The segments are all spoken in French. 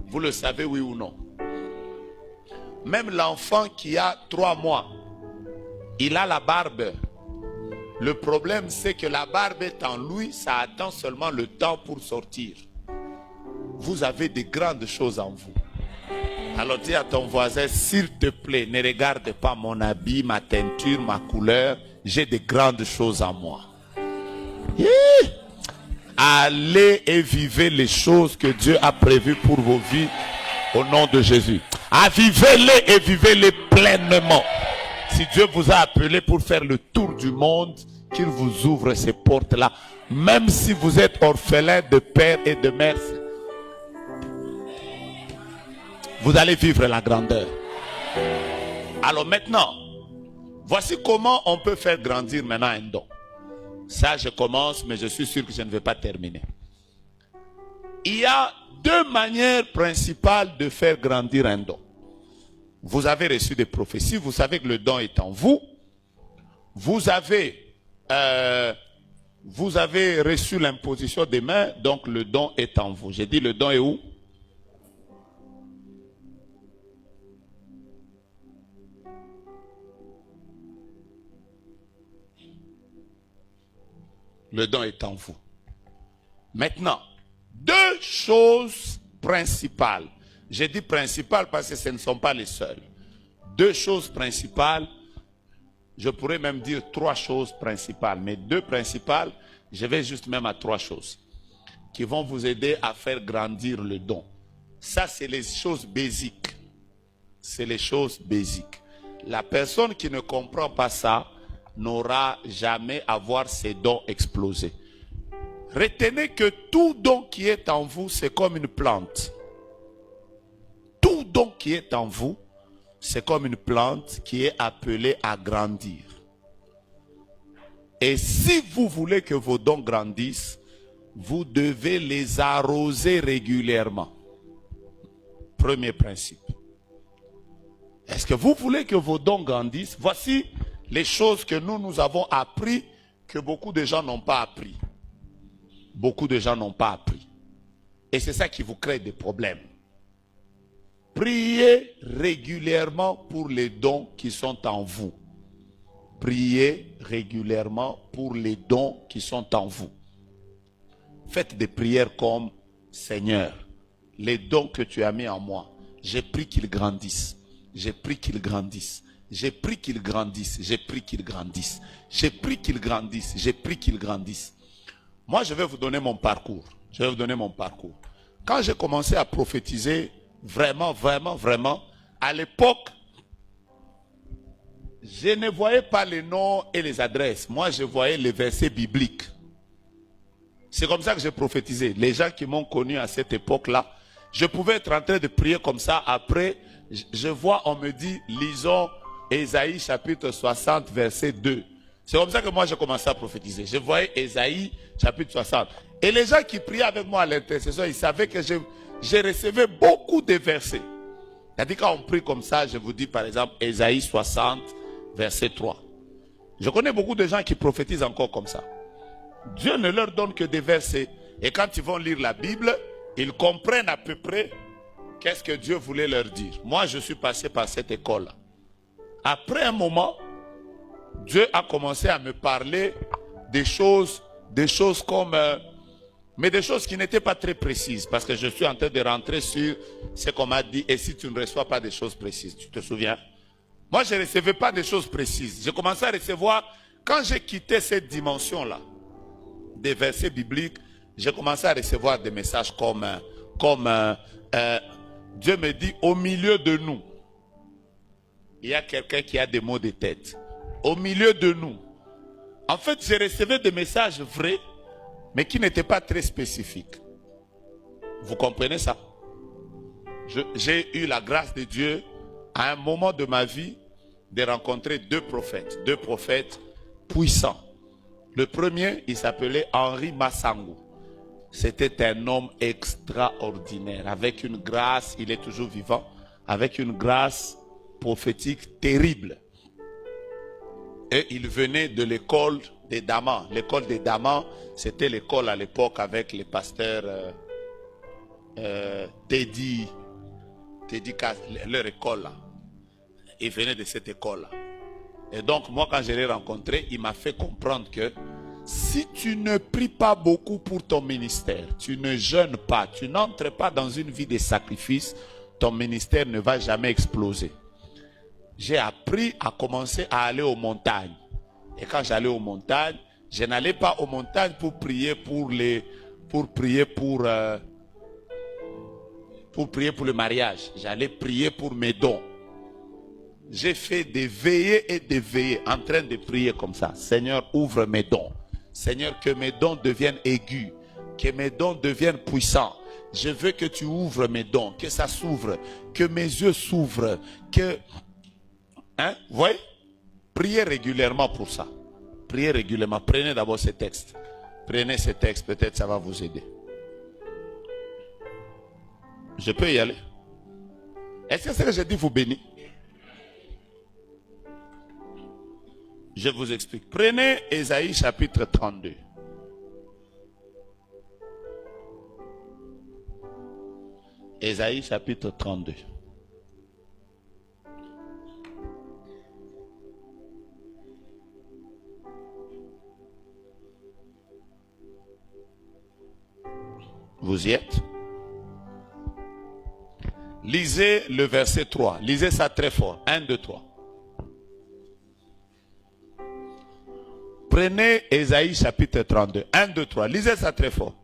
Vous le savez, oui ou non? Même l'enfant qui a 3 mois, il a la barbe. Le problème, c'est que la barbe est en lui, ça attend seulement le temps pour sortir. Vous avez de grandes choses en vous. Alors dis à ton voisin, s'il te plaît, ne regarde pas mon habit, ma teinture, ma couleur. J'ai de grandes choses en moi. Allez et vivez les choses que Dieu a prévues pour vos vies au nom de Jésus. Vivez-les et vivez-les pleinement. Si Dieu vous a appelé pour faire le tour du monde, qu'il vous ouvre ces portes-là. Même si vous êtes orphelin de père et de mère, vous allez vivre la grandeur. Alors maintenant, voici comment on peut faire grandir maintenant un don. Ça, je commence, mais je suis sûr que je ne vais pas terminer. Il y a 2 manières principales de faire grandir un don. Vous avez reçu des prophéties, vous savez que le don est en vous. Vous avez reçu l'imposition des mains, donc le don est en vous. J'ai dit le don est où? Le don est en vous. Maintenant, 2 choses principales. J'ai dit principales parce que ce ne sont pas les seules. 2 choses principales. Je pourrais même dire 3 choses principales. Mais 2 principales, je vais juste même à 3 choses. Qui vont vous aider à faire grandir le don. Ça, c'est les choses basiques. C'est les choses basiques. La personne qui ne comprend pas ça, n'aura jamais à voir ses dons exploser. Retenez que tout don qui est en vous, c'est comme une plante. Tout don qui est en vous, c'est comme une plante qui est appelée à grandir. Et si vous voulez que vos dons grandissent, vous devez les arroser régulièrement. Premier principe. Est-ce que vous voulez que vos dons grandissent? Voici les choses que nous avons appris que beaucoup de gens n'ont pas appris. Beaucoup de gens n'ont pas appris. Et c'est ça qui vous crée des problèmes. Priez régulièrement pour les dons qui sont en vous. Priez régulièrement pour les dons qui sont en vous. Faites des prières comme Seigneur, les dons que tu as mis en moi, j'ai pris qu'ils grandissent. J'ai pris qu'ils grandissent. J'ai pris qu'ils grandissent, j'ai pris qu'ils grandissent. J'ai pris qu'ils grandissent, j'ai pris qu'ils grandissent. Moi, je vais vous donner mon parcours. Je vais vous donner mon parcours. Quand j'ai commencé à prophétiser, vraiment, à l'époque, je ne voyais pas les noms et les adresses. Moi, je voyais les versets bibliques. C'est comme ça que j'ai prophétisé. Les gens qui m'ont connu à cette époque-là, je pouvais être en train de prier comme ça. Après, je vois, on me dit, lisons Ésaïe chapitre 60, verset 2. C'est comme ça que moi j'ai commencé à prophétiser. Je voyais Ésaïe chapitre 60. Et les gens qui priaient avec moi à l'intercession, ils savaient que je recevais beaucoup de versets. C'est-à-dire quand on prie comme ça, je vous dis par exemple Ésaïe 60, verset 3. Je connais beaucoup de gens qui prophétisent encore comme ça. Dieu ne leur donne que des versets. Et quand ils vont lire la Bible, ils comprennent à peu près qu'est-ce que Dieu voulait leur dire. Moi, je suis passé par cette école-là. Après un moment, Dieu a commencé à me parler des choses comme... mais des choses qui n'étaient pas très précises. Parce que je suis en train de rentrer sur ce qu'on m'a dit. Et si tu ne reçois pas des choses précises, tu te souviens? Moi, je ne recevais pas des choses précises. J'ai commencé à recevoir, quand j'ai quitté cette dimension-là, des versets bibliques, j'ai commencé à recevoir des messages comme Dieu me dit, au milieu de nous, il y a quelqu'un qui a des maux de tête. Au milieu de nous. En fait, j'ai reçu des messages vrais, mais qui n'étaient pas très spécifiques. Vous comprenez ça? J'ai eu la grâce de Dieu, à un moment de ma vie, de rencontrer 2 prophètes puissants. Le premier, il s'appelait Henri Massango. C'était un homme extraordinaire, avec une grâce, il est toujours vivant, avec une grâce prophétique terrible. Et il venait de l'école des Damans. L'école des Damans, c'était l'école à l'époque avec les pasteurs Teddy, leur école là. Il venait de cette école là. Et donc moi quand je l'ai rencontré, il m'a fait comprendre que si tu ne pries pas beaucoup pour ton ministère, tu ne jeûnes pas, tu n'entres pas dans une vie de sacrifice, ton ministère ne va jamais exploser. J'ai appris à commencer à aller aux montagnes. Et quand j'allais aux montagnes, je n'allais pas aux montagnes pour prier pour le mariage. J'allais prier pour mes dons. J'ai fait des veillées et des veillées en train de prier comme ça. Seigneur, ouvre mes dons. Seigneur, que mes dons deviennent aigus. Que mes dons deviennent puissants. Je veux que tu ouvres mes dons. Que ça s'ouvre. Que mes yeux s'ouvrent. Que... Hein? Vous voyez? Priez régulièrement pour ça. Priez régulièrement. Prenez d'abord ces textes. Prenez ces textes. Peut-être ça va vous aider. Je peux y aller? Est-ce que ce que je dis vous bénit? Je vous explique. Prenez Ésaïe chapitre 32. Ésaïe chapitre 32. Vous y êtes? Lisez le verset 3. Lisez ça très fort. 1, 2, 3. Prenez Ésaïe chapitre 32. 1, 2, 3. Lisez ça très fort.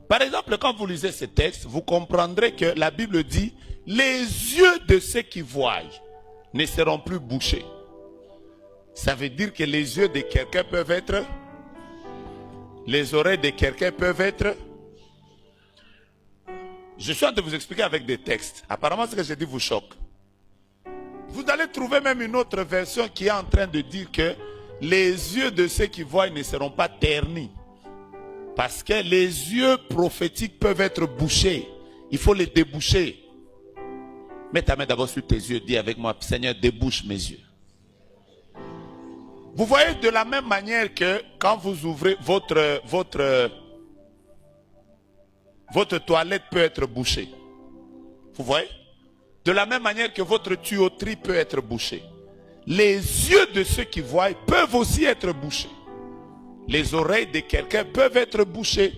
Par exemple, quand vous lisez ce texte, vous comprendrez que la Bible dit « Les yeux de ceux qui voient ne seront plus bouchés ». Ça veut dire que les yeux de quelqu'un peuvent être... Les oreilles de quelqu'un peuvent être... Je suis en train de vous expliquer avec des textes. Apparemment, ce que je dis vous choque. Vous allez trouver même une autre version qui est en train de dire que les yeux de ceux qui voient ne seront pas ternis. Parce que les yeux prophétiques peuvent être bouchés. Il faut les déboucher. Mets ta main d'abord sur tes yeux. Dis avec moi, Seigneur, débouche mes yeux. Vous voyez, de la même manière que quand vous ouvrez votre toilette peut être bouchée. Vous voyez? De la même manière que votre tuyauterie peut être bouchée. Les yeux de ceux qui voient peuvent aussi être bouchés. Les oreilles de quelqu'un peuvent être bouchées.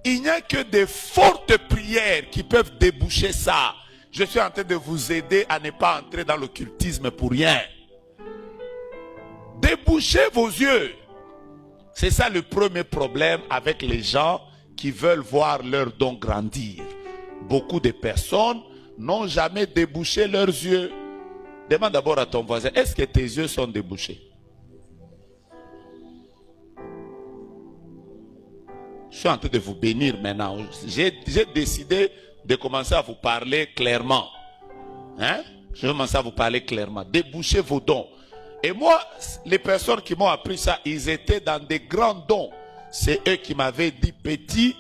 Il n'y a que des fortes prières qui peuvent déboucher ça. Je suis en train de vous aider à ne pas entrer dans l'occultisme pour rien. Débouchez vos yeux. C'est ça le premier problème avec les gens qui veulent voir leurs dons grandir. Beaucoup de personnes n'ont jamais débouché leurs yeux. Demande d'abord à ton voisin, est-ce que tes yeux sont débouchés? Je suis en train de vous bénir maintenant. J'ai décidé de commencer à vous parler clairement. Hein? Je vais commencer à vous parler clairement. Débouchez vos dons. Et moi, les personnes qui m'ont appris ça, ils étaient dans des grands dons. C'est eux qui m'avaient dit, petit,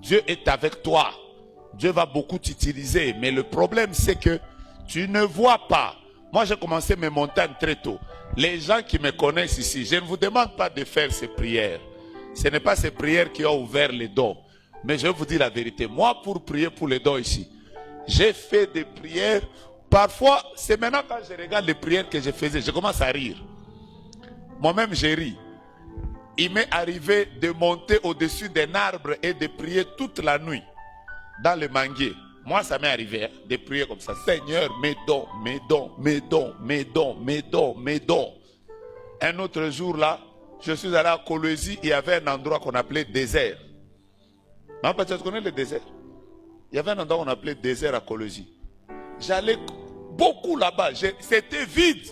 Dieu est avec toi. Dieu va beaucoup t'utiliser. Mais le problème, c'est que tu ne vois pas. Moi, j'ai commencé mes montagnes très tôt. Les gens qui me connaissent ici, je ne vous demande pas de faire ces prières. Ce n'est pas ces prières qui ont ouvert les dons. Mais je vais vous dire la vérité. Moi, pour prier pour les dons ici, j'ai fait des prières. Parfois, c'est maintenant quand je regarde les prières que je faisais, je commence à rire. Moi-même, j'ai ri. Il m'est arrivé de monter au-dessus d'un arbre et de prier toute la nuit dans le manguier. Moi, ça m'est arrivé de prier comme ça. Seigneur, mes dons, mes dons, mes dons, mes dons, mes dons, mes dons. Un autre jour là, je suis allé à Colosie, il y avait un endroit qu'on appelait désert. Non, parce que tu connais le désert. Il y avait un endroit qu'on appelait désert à Colosie. J'allais beaucoup là-bas, c'était vide.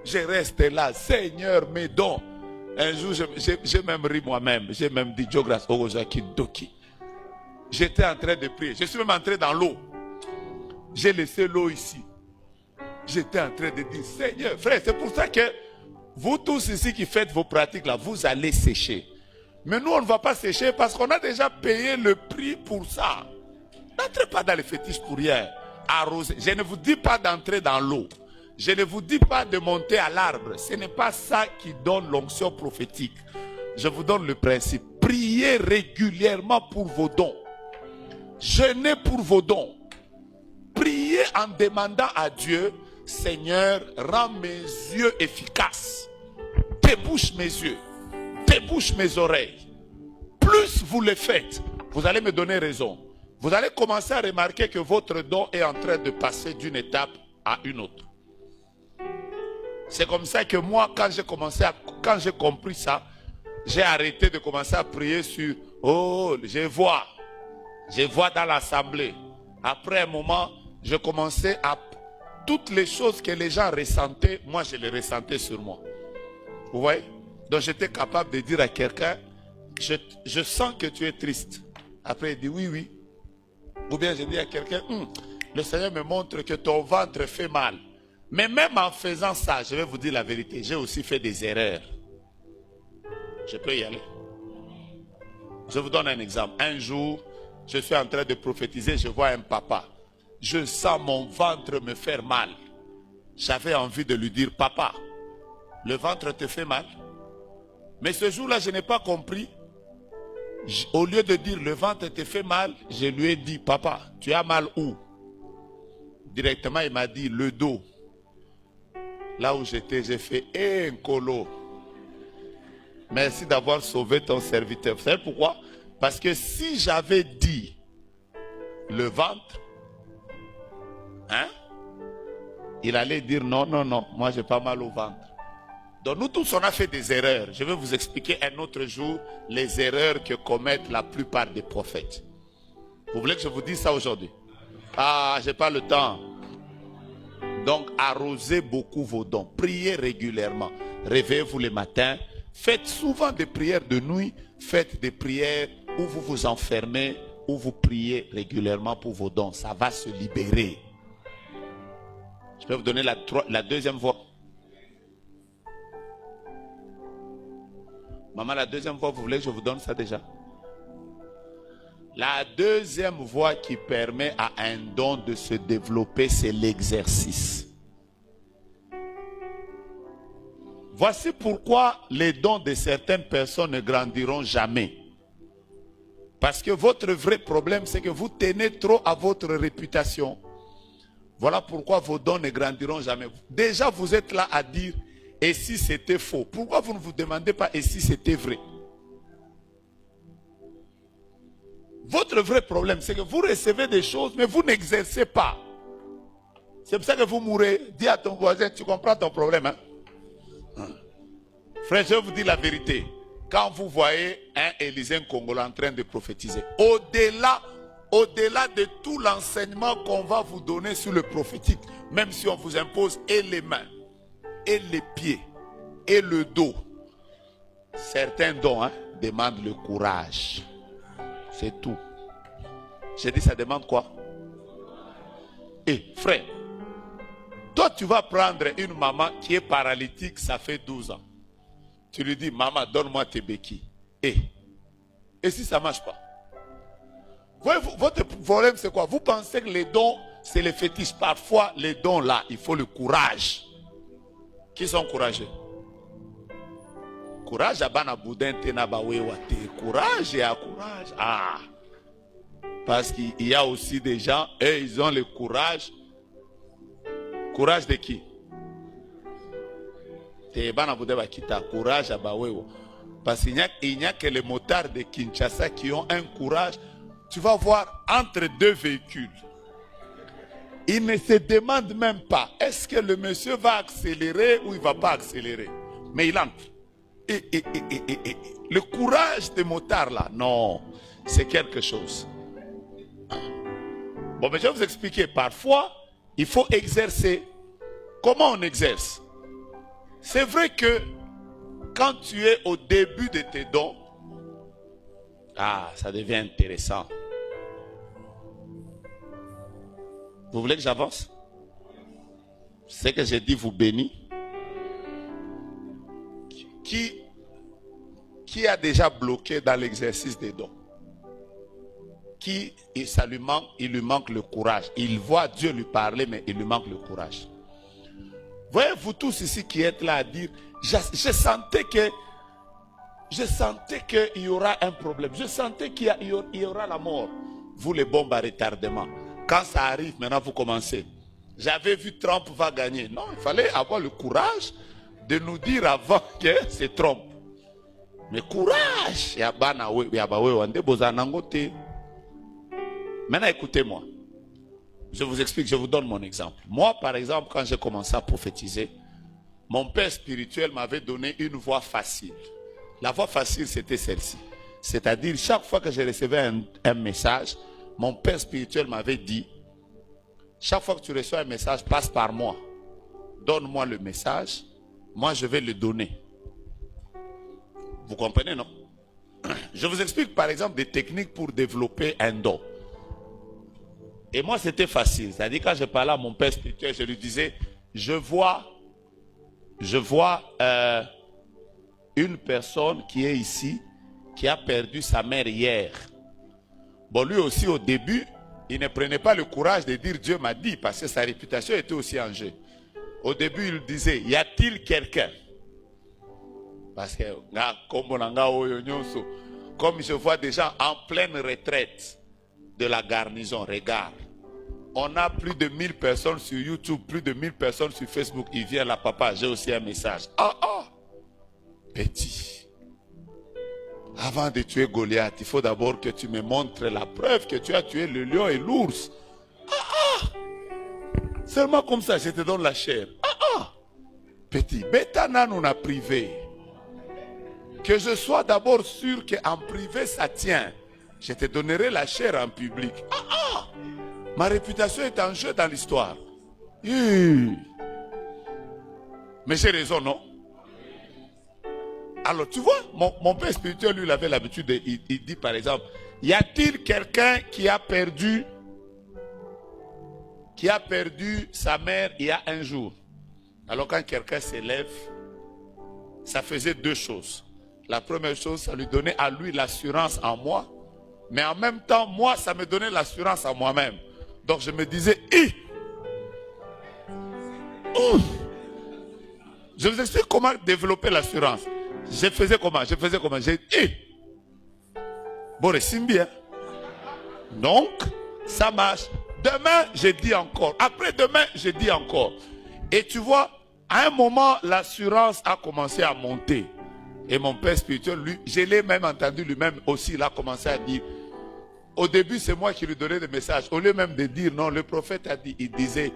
Je restais là, Seigneur, mes dons. Un jour, j'ai même ri moi-même. J'ai même dit, Dieu grâce au Doki. J'étais en train de prier. Je suis même entré dans l'eau. J'ai laissé l'eau ici. J'étais en train de dire, Seigneur, frère, c'est pour ça que vous tous ici qui faites vos pratiques là, vous allez sécher. Mais nous, on ne va pas sécher parce qu'on a déjà payé le prix pour ça. N'entrez pas dans les fétiches pour rien. Arroser. Je ne vous dis pas d'entrer dans l'eau. Je ne vous dis pas de monter à l'arbre. Ce n'est pas ça qui donne l'onction prophétique. Je vous donne le principe. Priez régulièrement pour vos dons. Jeûnez pour vos dons. Priez en demandant à Dieu, Seigneur, rends mes yeux efficaces. Débouche mes yeux. Débouche mes oreilles. Plus vous le faites, vous allez me donner raison. Vous allez commencer à remarquer que votre don est en train de passer d'une étape à une autre. C'est comme ça que moi, quand j'ai compris ça, j'ai arrêté de commencer à prier sur « Oh, je vois dans l'assemblée ». Après un moment, je commençais à... Toutes les choses que les gens ressentaient, moi je les ressentais sur moi. Vous voyez? Donc j'étais capable de dire à quelqu'un, je sens que tu es triste. Après il dit oui, oui. Ou bien je dis à quelqu'un, le Seigneur me montre que ton ventre fait mal. Mais même en faisant ça, je vais vous dire la vérité, j'ai aussi fait des erreurs. Je peux y aller. Je vous donne un exemple. Un jour, je suis en train de prophétiser, je vois un papa. Je sens mon ventre me faire mal. J'avais envie de lui dire, papa, le ventre te fait mal. Mais ce jour-là, je n'ai pas compris. Au lieu de dire, le ventre te fait mal, je lui ai dit, papa, tu as mal où? Directement, il m'a dit, le dos. Là où j'étais, j'ai fait, un colo. Merci d'avoir sauvé ton serviteur. Vous savez pourquoi? Parce que si j'avais dit le ventre, il allait dire non, non, non, moi j'ai pas mal au ventre. Donc nous tous on a fait des erreurs. Je vais vous expliquer un autre jour les erreurs que commettent la plupart des prophètes. Vous voulez que je vous dise ça aujourd'hui? Ah, j'ai pas le temps. Donc arrosez beaucoup vos dons. Priez régulièrement. Réveillez-vous le matin. Faites souvent des prières de nuit. Faites des prières où vous vous enfermez, où vous priez régulièrement pour vos dons. Ça va se libérer. Je vais vous donner la deuxième voie. Maman, la deuxième voie, vous voulez que je vous donne ça déjà? La deuxième voie qui permet à un don de se développer, c'est l'exercice. Voici pourquoi les dons de certaines personnes ne grandiront jamais. Parce que votre vrai problème, c'est que vous tenez trop à votre réputation. Voilà pourquoi vos dons ne grandiront jamais. Déjà, vous êtes là à dire, et si c'était faux? Pourquoi vous ne vous demandez pas, et si c'était vrai? Votre vrai problème, c'est que vous recevez des choses, mais vous n'exercez pas. C'est pour ça que vous mourrez. Dis à ton voisin, tu comprends ton problème, hein? Frère, je vais vous dire la vérité. Quand vous voyez un Élysée congolais en train de prophétiser, au-delà de tout l'enseignement qu'on va vous donner sur le prophétique, même si on vous impose et les mains, et les pieds, et le dos, certains dons demandent le courage. C'est tout. J'ai dit, ça demande quoi? Frère, toi tu vas prendre une maman qui est paralytique, ça fait 12 ans. Tu lui dis, maman, donne-moi tes béquilles. Et si ça ne marche pas? Votre problème, c'est quoi? Vous pensez que les dons, c'est les fétiches. Parfois, les dons là, il faut le courage. Qui sont courageux? Courage à Bana Boudin, courage et à courage. Ah! Parce qu'il y a aussi des gens, et ils ont le courage. Courage de qui? Courage à Bawewo. Parce qu'il n'y a que les motards de Kinshasa qui ont un courage. Tu vas voir entre deux véhicules. Ils ne se demandent même pas est-ce que le monsieur va accélérer ou il ne va pas accélérer. Mais il entre. Le courage des motards là, non, c'est quelque chose. Bon, mais je vais vous expliquer. Parfois, il faut exercer. Comment on exerce? C'est vrai que quand tu es au début de tes dons, ça devient intéressant. Vous voulez que j'avance? C'est que j'ai dit vous bénis. Qui a déjà bloqué dans l'exercice des dons? Il lui manque le courage. Il voit Dieu lui parler, mais il lui manque le courage. Voyez, vous tous ici qui êtes là à dire, je sentais qu'il y aura un problème. Je sentais qu'il y aura la mort. Vous les bombes à retardement. Quand ça arrive, maintenant vous commencez. J'avais vu Trump va gagner. Non, il fallait avoir le courage de nous dire avant que c'est Trump. Mais courage. Maintenant écoutez-moi. Je vous explique, je vous donne mon exemple. Moi, par exemple, quand j'ai commencé à prophétiser, mon père spirituel m'avait donné une voie facile. La voie facile, c'était celle-ci. C'est-à-dire, chaque fois que je recevais un message, mon père spirituel m'avait dit, chaque fois que tu reçois un message, passe par moi. Donne-moi le message, moi je vais le donner. Vous comprenez, non? Je vous explique par exemple des techniques pour développer un don. Et moi, c'était facile. C'est-à-dire, quand je parlais à mon père spirituel, je lui disais, je vois une personne qui est ici, qui a perdu sa mère hier. Bon, lui aussi, au début, il ne prenait pas le courage de dire Dieu m'a dit, parce que sa réputation était aussi en jeu. Au début, il disait, y a-t-il quelqu'un? Parce que, comme je vois des gens en pleine retraite de la garnison, regarde. On a plus de 1000 personnes sur YouTube, plus de 1000 personnes sur Facebook. Il vient là, papa, j'ai aussi un message. Petit. Avant de tuer Goliath, il faut d'abord que tu me montres la preuve que tu as tué le lion et l'ours. Seulement comme ça, je te donne la chair. Petit. Bétana nous a privé. Que je sois d'abord sûr qu'en privé, ça tient. Je te donnerai la chair en public. Ma réputation est en jeu dans l'histoire. Mais j'ai raison, non? Alors, tu vois, mon père spirituel, lui, il avait l'habitude, il dit par exemple, y a-t-il quelqu'un qui a perdu sa mère il y a un jour? Alors, quand quelqu'un s'élève, ça faisait deux choses. La première chose, ça lui donnait à lui l'assurance en moi, mais en même temps, moi, ça me donnait l'assurance en moi-même. Donc, je me disais, je vous explique comment développer l'assurance. Je faisais comment? J'ai dit, bon, c'est bien. Donc, ça marche. Demain, je dis encore. Après demain, je dis encore. Et tu vois, à un moment, l'assurance a commencé à monter. Et mon père spirituel, lui, je l'ai même entendu lui-même aussi, il a commencé à dire. Au début, c'est moi qui lui donnais des messages. Au lieu même de dire non, le prophète a dit, il disait,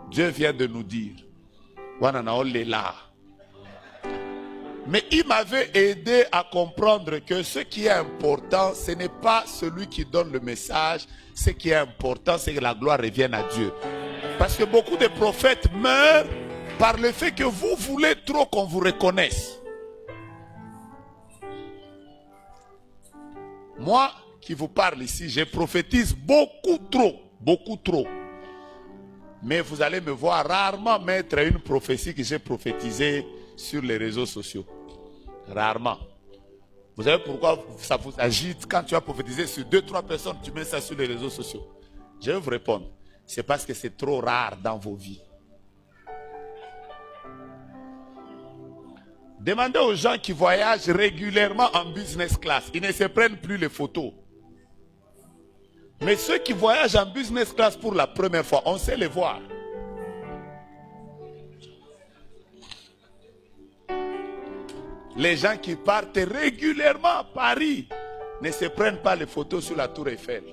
Dieu vient de nous dire. Mais il m'avait aidé à comprendre que ce qui est important, ce n'est pas celui qui donne le message. Ce qui est important, c'est que la gloire revienne à Dieu. Parce que beaucoup de prophètes meurent par le fait que vous voulez trop qu'on vous reconnaisse. Moi qui vous parle ici, je prophétise beaucoup trop. Mais vous allez me voir rarement mettre une prophétie que j'ai prophétisée sur les réseaux sociaux. Rarement. Vous savez pourquoi ça vous agite quand tu as prophétisé sur 2-3 personnes, tu mets ça sur les réseaux sociaux? Je vais vous répondre. C'est parce que c'est trop rare dans vos vies. Demandez aux gens qui voyagent régulièrement en business class. Ils ne se prennent plus les photos. Mais ceux qui voyagent en business class pour la première fois, on sait les voir. Les gens qui partent régulièrement à Paris ne se prennent pas les photos sur la tour Eiffel.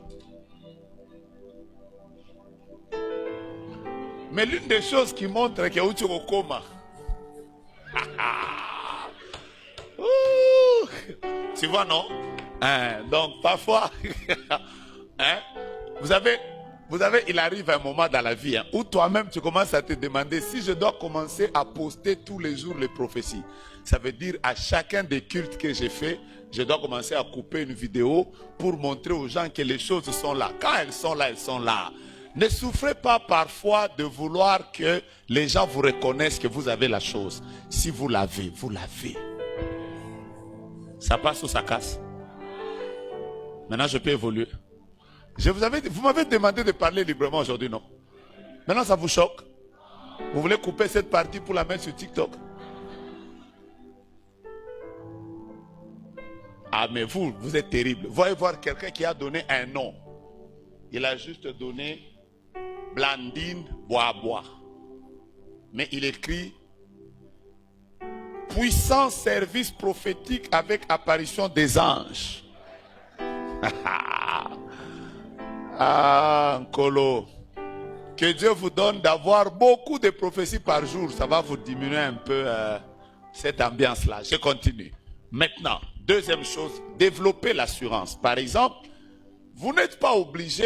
Mais l'une des choses qui montre que Uchi Okoma, tu vois, non? Donc parfois, vous savez, il arrive un moment dans la vie où toi-même tu commences à te demander si je dois commencer à poster tous les jours les prophéties. Ça veut dire à chacun des cultes que j'ai fait, je dois commencer à couper une vidéo pour montrer aux gens que les choses sont là. Quand elles sont là, elles sont là. Ne souffrez pas parfois de vouloir que les gens vous reconnaissent que vous avez la chose. Si vous l'avez, vous l'avez. Ça passe ou ça casse? Maintenant, je peux évoluer. Vous m'avez demandé de parler librement aujourd'hui, non? Maintenant, ça vous choque? Vous voulez couper cette partie pour la mettre sur TikTok? Ah, mais vous êtes terrible. Voyez voir quelqu'un qui a donné un nom. Il a juste donné Blandine Bois. Mais il écrit puissant service prophétique avec apparition des anges. Ah, Nkolo. Que Dieu vous donne d'avoir beaucoup de prophéties par jour. Ça va vous diminuer un peu cette ambiance-là. Je continue. Maintenant, deuxième chose, développer l'assurance. Par exemple, vous n'êtes pas obligé